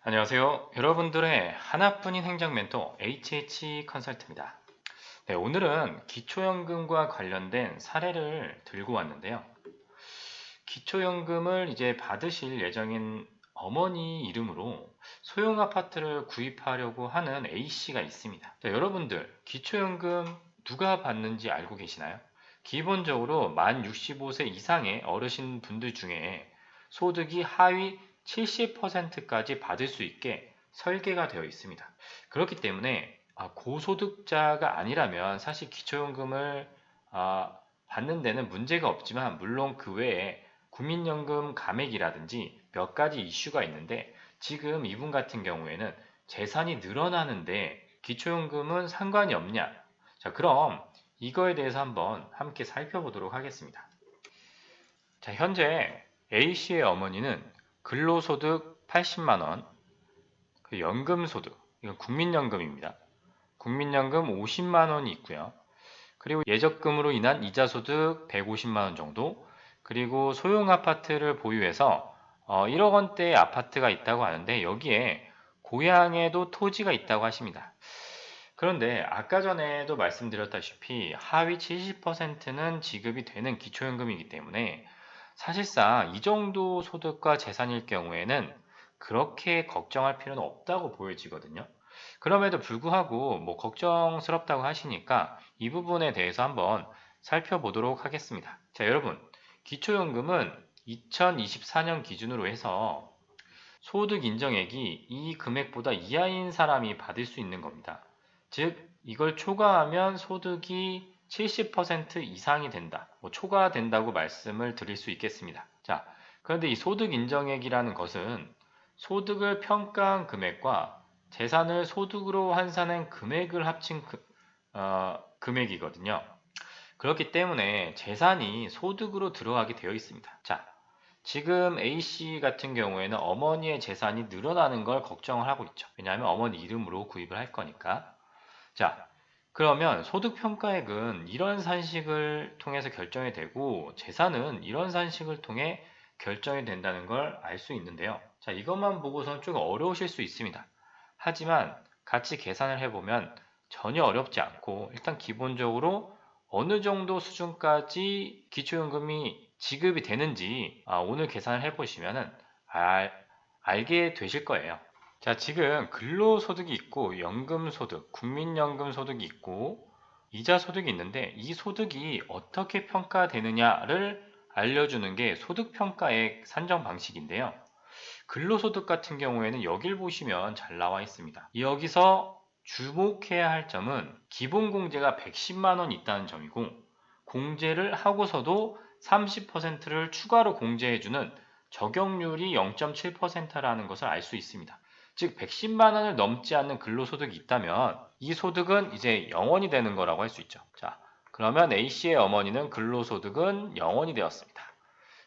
안녕하세요. 여러분들의 하나뿐인 행정 멘토 HH 컨설트입니다. 네, 오늘은 기초연금과 관련된 사례를 들고 왔는데요. 기초연금을 이제 받으실 예정인 어머니 이름으로 소형 아파트를 구입하려고 하는 A씨가 있습니다. 자, 여러분들 기초연금 누가 받는지 알고 계시나요? 기본적으로 만 65세 이상의 어르신 분들 중에 소득이 하위 70%까지 받을 수 있게 설계가 되어 있습니다. 그렇기 때문에 고소득자가 아니라면 사실 기초연금을 받는 데는 문제가 없지만, 물론 그 외에 국민연금 감액이라든지 몇 가지 이슈가 있는데, 지금 이분 같은 경우에는 재산이 늘어나는데 기초연금은 상관이 없냐? 자, 그럼 이거에 대해서 한번 함께 살펴보도록 하겠습니다. 자, 현재 A씨의 어머니는 근로소득 80만원, 그 연금소득, 이건 국민연금입니다. 국민연금 50만원이 있고요. 그리고 예적금으로 인한 이자소득 150만원 정도, 그리고 소형 아파트를 보유해서 1억 원대의 아파트가 있다고 하는데, 여기에 고향에도 토지가 있다고 하십니다. 그런데 아까 전에도 말씀드렸다시피 하위 70%는 지급이 되는 기초연금이기 때문에 사실상 이 정도 소득과 재산일 경우에는 그렇게 걱정할 필요는 없다고 보여지거든요. 그럼에도 불구하고 뭐 걱정스럽다고 하시니까 이 부분에 대해서 한번 살펴보도록 하겠습니다. 자, 여러분, 기초연금은 2024년 기준으로 해서 소득 인정액이 이 금액보다 이하인 사람이 받을 수 있는 겁니다. 즉, 이걸 초과하면 소득이 70% 이상이 된다, 초과된다고 말씀을 드릴 수 있겠습니다. 자, 그런데 이 소득 인정액이라는 것은 소득을 평가한 금액과 재산을 소득으로 환산한 금액을 합친 금액이거든요. 그렇기 때문에 재산이 소득으로 들어가게 되어 있습니다. 자, 지금 A씨 같은 경우에는 어머니의 재산이 늘어나는 걸 걱정을 하고 있죠. 왜냐하면 어머니 이름으로 구입을 할 거니까. 자, 그러면 소득평가액은 이런 산식을 통해서 결정이 되고, 재산은 이런 산식을 통해 결정이 된다는 걸 알 수 있는데요. 자, 이것만 보고서는 조금 어려우실 수 있습니다. 하지만 같이 계산을 해보면 전혀 어렵지 않고, 일단 기본적으로 어느 정도 수준까지 기초연금이 지급이 되는지 오늘 계산을 해보시면 알게 되실 거예요. 자, 지금 근로소득이 있고 연금소득, 국민연금소득이 있고 이자소득이 있는데, 이 소득이 어떻게 평가되느냐를 알려주는 게 소득평가액 산정 방식인데요. 근로소득 같은 경우에는 여길 보시면 잘 나와 있습니다. 여기서 주목해야 할 점은 기본공제가 110만 원 있다는 점이고, 공제를 하고서도 30%를 추가로 공제해주는 적용률이 0.7%라는 것을 알 수 있습니다. 즉 110만 원을 넘지 않는 근로소득이 있다면 이 소득은 이제 0원이 되는 거라고 할 수 있죠. 자, 그러면 A씨의 어머니는 근로소득은 0원이 되었습니다.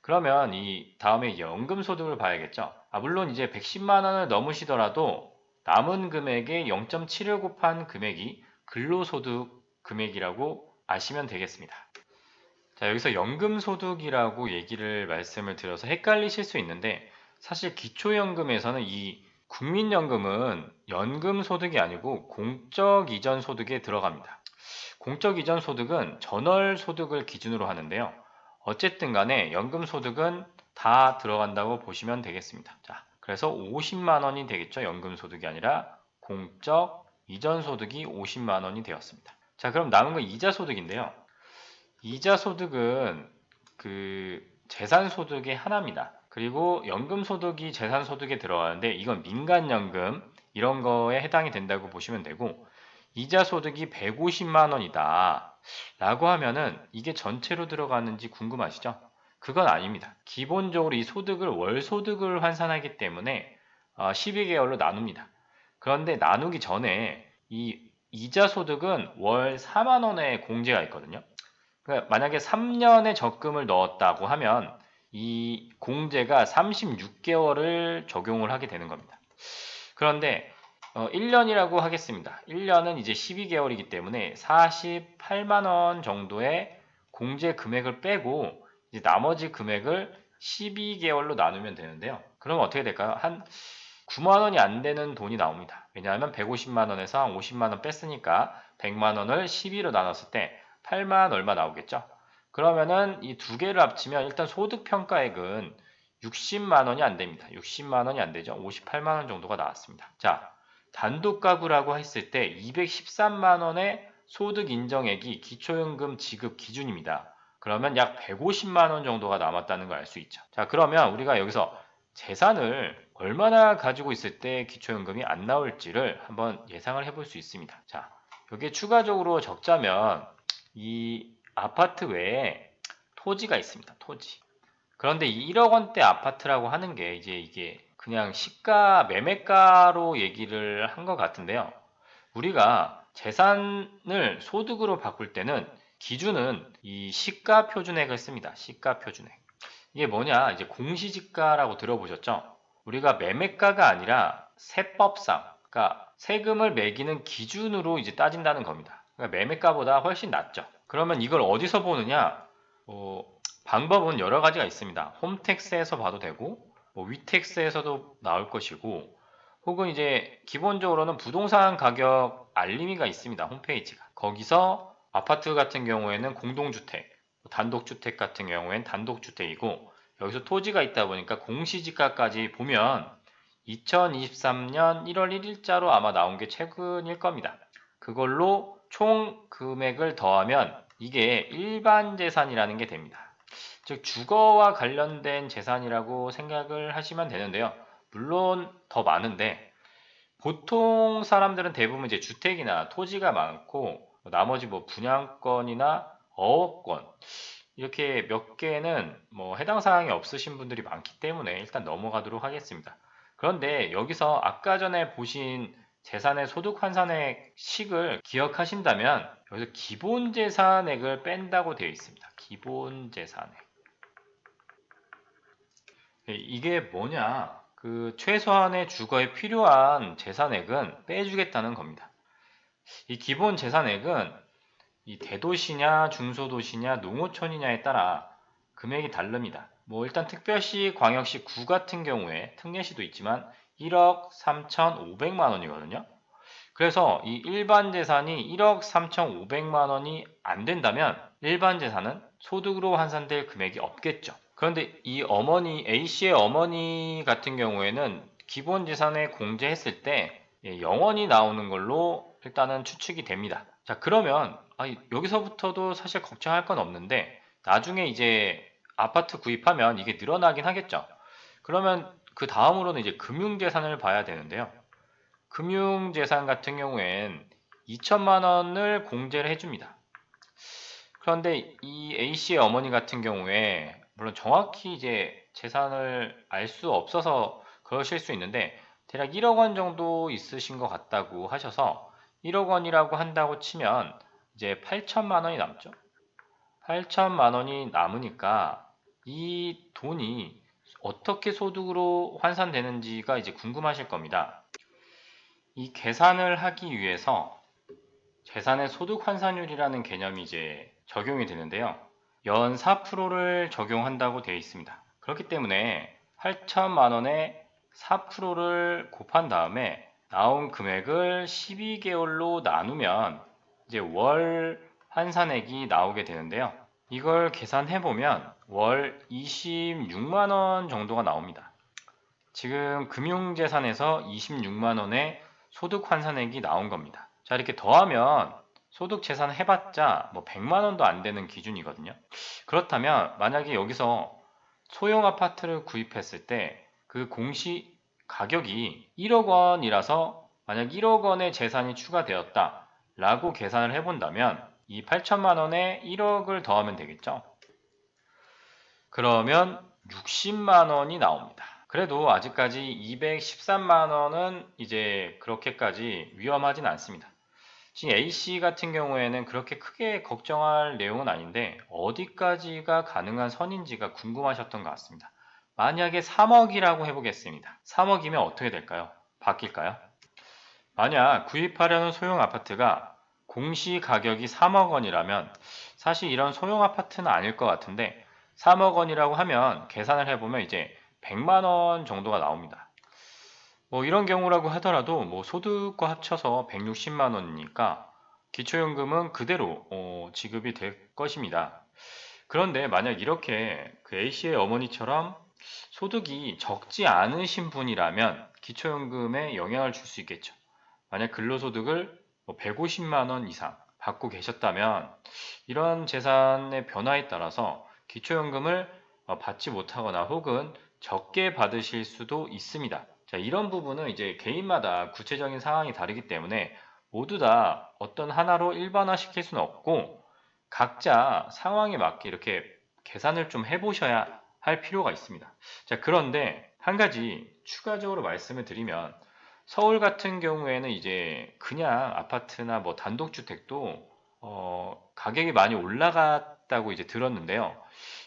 그러면 이 다음에 연금소득을 봐야겠죠. 물론 이제 110만 원을 넘으시더라도 남은 금액의 0.7을 곱한 금액이 근로소득 금액이라고 아시면 되겠습니다. 자, 여기서 연금소득이라고 말씀을 드려서 헷갈리실 수 있는데, 사실 기초연금에서는 이 국민연금은 연금소득이 아니고 공적이전소득에 들어갑니다. 공적이전소득은 전월소득을 기준으로 하는데요. 어쨌든 간에 연금소득은 다 들어간다고 보시면 되겠습니다. 자, 그래서 50만 원이 되겠죠. 연금소득이 아니라 공적 이전소득이 50만 원이 되었습니다. 자, 그럼 남은 건 이자소득인데요. 이자소득은 그 재산소득의 하나입니다. 그리고 연금소득이 재산소득에 들어가는데, 이건 민간연금 이런 거에 해당이 된다고 보시면 되고, 이자소득이 150만 원이다 라고 하면은 이게 전체로 들어가는지 궁금하시죠? 그건 아닙니다. 기본적으로 이 소득을 월소득을 환산하기 때문에 12개월로 나눕니다. 그런데 나누기 전에 이 이자소득은 월 4만 원의 공제가 있거든요. 그러니까 만약에 3년의 적금을 넣었다고 하면 이 공제가 36개월을 적용을 하게 되는 겁니다. 그런데 1년이라고 하겠습니다. 1년은 이제 12개월이기 때문에 48만 원 정도의 공제 금액을 빼고 이제 나머지 금액을 12개월로 나누면 되는데요. 그럼 어떻게 될까요? 한 9만 원이 안 되는 돈이 나옵니다. 왜냐하면 150만 원에서 한 50만 원 뺐으니까 100만 원을 12로 나눴을 때 8만 얼마 나오겠죠. 그러면은 이 두 개를 합치면 일단 소득 평가액은 60만 원이 안 됩니다. 60만 원이 안 되죠. 58만 원 정도가 나왔습니다. 자, 단독 가구라고 했을 때 213만 원의 소득 인정액이 기초연금 지급 기준입니다. 그러면 약 150만 원 정도가 남았다는 걸 알 수 있죠. 자, 그러면 우리가 여기서 재산을 얼마나 가지고 있을 때 기초연금이 안 나올지를 한번 예상을 해볼 수 있습니다. 자, 여기에 추가적으로 적자면 이 아파트 외에 토지가 있습니다. 토지. 그런데 이 1억 원대 아파트라고 하는 게 이제 이게 그냥 시가 매매가로 얘기를 한 것 같은데요. 우리가 재산을 소득으로 바꿀 때는 기준은 이 시가 표준액을 씁니다. 시가 표준액. 이게 뭐냐? 이제 공시지가라고 들어보셨죠? 우리가 매매가가 아니라 세법상, 그러니까 세금을 매기는 기준으로 이제 따진다는 겁니다. 그러니까 매매가보다 훨씬 낮죠. 그러면 이걸 어디서 보느냐? 방법은 여러 가지가 있습니다. 홈택스에서 봐도 되고, 위택스에서도 나올 것이고, 혹은 이제 기본적으로는 부동산 가격 알림이가 있습니다. 홈페이지가. 거기서 아파트 같은 경우에는 공동주택, 단독주택 같은 경우에는 단독주택이고, 여기서 토지가 있다 보니까 공시지가까지 보면 2023년 1월 1일자로 아마 나온 게 최근일 겁니다. 그걸로 총 금액을 더하면 이게 일반 재산이라는 게 됩니다. 즉 주거와 관련된 재산이라고 생각을 하시면 되는데요. 물론 더 많은데 보통 사람들은 대부분 이제 주택이나 토지가 많고 나머지 뭐 분양권이나 어업권 이렇게 몇 개는 뭐 해당 사항이 없으신 분들이 많기 때문에 일단 넘어가도록 하겠습니다. 그런데 여기서 아까 전에 보신 재산의 소득 환산액 식을 기억하신다면 여기서 기본 재산액을 뺀다고 되어 있습니다. 기본 재산액. 이게 뭐냐? 그 최소한의 주거에 필요한 재산액은 빼주겠다는 겁니다. 이 기본 재산액은 이 대도시냐 중소도시냐 농어촌이냐에 따라 금액이 다릅니다. 뭐 일단 특별시, 광역시, 구 같은 경우에 특례시도 있지만 1억 3,500만 원이거든요. 그래서 이 일반 재산이 1억 3,500만 원이 안 된다면 일반 재산은 소득으로 환산될 금액이 없겠죠. 그런데 이 어머니, A씨의 어머니 같은 경우에는 기본 재산에 공제했을 때 0원이 나오는 걸로 일단은 추측이 됩니다. 자, 그러면 여기서부터도 사실 걱정할 건 없는데 나중에 이제 아파트 구입하면 이게 늘어나긴 하겠죠. 그러면 그 다음으로는 이제 금융재산을 봐야 되는데요. 금융재산 같은 경우엔 2천만 원을 공제를 해줍니다. 그런데 이 A씨의 어머니 같은 경우에 물론 정확히 이제 재산을 알 수 없어서 그러실 수 있는데 대략 1억 원 정도 있으신 것 같다고 하셔서 1억 원이라고 한다고 치면 이제 8천만 원이 남죠. 8천만 원이 남으니까 이 돈이 어떻게 소득으로 환산되는지가 이제 궁금하실 겁니다. 이 계산을 하기 위해서 재산의 소득 환산율이라는 개념이 이제 적용이 되는데요. 연 4%를 적용한다고 되어 있습니다. 그렇기 때문에 8천만 원에 4%를 곱한 다음에 나온 금액을 12개월로 나누면 이제 월 환산액이 나오게 되는데요. 이걸 계산해 보면 월 26만 원 정도가 나옵니다. 지금 금융재산에서 26만 원의 소득 환산액이 나온 겁니다. 자, 이렇게 더하면 소득 재산 해봤자 뭐 100만 원도 안 되는 기준이거든요. 그렇다면 만약에 여기서 소형 아파트를 구입했을 때 그 공시 가격이 1억 원이라서 만약 1억 원의 재산이 추가되었다 라고 계산을 해본다면 이 8천만 원에 1억을 더하면 되겠죠. 그러면 60만 원이 나옵니다. 그래도 아직까지 213만 원은 이제 그렇게까지 위험하진 않습니다. 지금 A씨 같은 경우에는 그렇게 크게 걱정할 내용은 아닌데 어디까지가 가능한 선인지가 궁금하셨던 것 같습니다. 만약에 3억이라고 해보겠습니다. 3억이면 어떻게 될까요? 바뀔까요? 만약 구입하려는 소형 아파트가 공시 가격이 3억 원이라면 사실 이런 소형 아파트는 아닐 것 같은데 3억 원이라고 하면 계산을 해보면 이제 100만 원 정도가 나옵니다. 뭐 이런 경우라고 하더라도 뭐 소득과 합쳐서 160만 원이니까 기초연금은 그대로 지급이 될 것입니다. 그런데 만약 이렇게 그 A씨의 어머니처럼 소득이 적지 않으신 분이라면 기초연금에 영향을 줄 수 있겠죠. 만약 근로소득을 150만 원 이상 받고 계셨다면 이런 재산의 변화에 따라서 기초연금을 받지 못하거나 혹은 적게 받으실 수도 있습니다. 자, 이런 부분은 이제 개인마다 구체적인 상황이 다르기 때문에 모두 다 어떤 하나로 일반화시킬 수는 없고 각자 상황에 맞게 이렇게 계산을 좀 해보셔야 할 필요가 있습니다. 자, 그런데 한 가지 추가적으로 말씀을 드리면 서울 같은 경우에는 이제 그냥 아파트나 뭐 단독주택도 가격이 많이 올라갔다고 이제 들었는데요.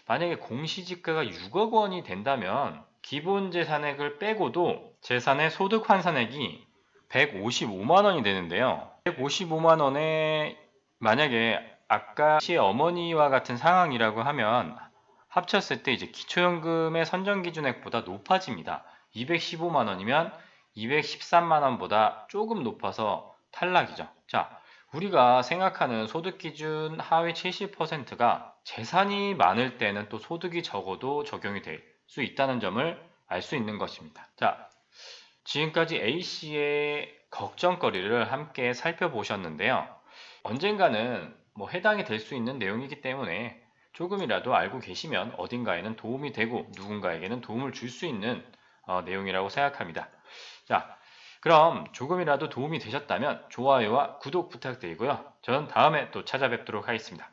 만약에 공시지가가 6억 원이 된다면 기본 재산액을 빼고도 재산의 소득 환산액이 155만 원이 되는데요. 155만 원에 만약에 아까 시의 어머니와 같은 상황이라고 하면 합쳤을 때 이제 기초연금의 선정 기준액보다 높아집니다. 215만 원이면 213만 원보다 조금 높아서 탈락이죠. 자, 우리가 생각하는 소득 기준 하위 70%가 재산이 많을 때는 또 소득이 적어도 적용이 될 수 있다는 점을 알 수 있는 것입니다. 자, 지금까지 A씨의 걱정거리를 함께 살펴보셨는데요. 언젠가는 뭐 해당이 될 수 있는 내용이기 때문에 조금이라도 알고 계시면 어딘가에는 도움이 되고 누군가에게는 도움을 줄 수 있는 내용이라고 생각합니다. 자, 그럼 조금이라도 도움이 되셨다면 좋아요와 구독 부탁드리고요. 저는 다음에 또 찾아뵙도록 하겠습니다.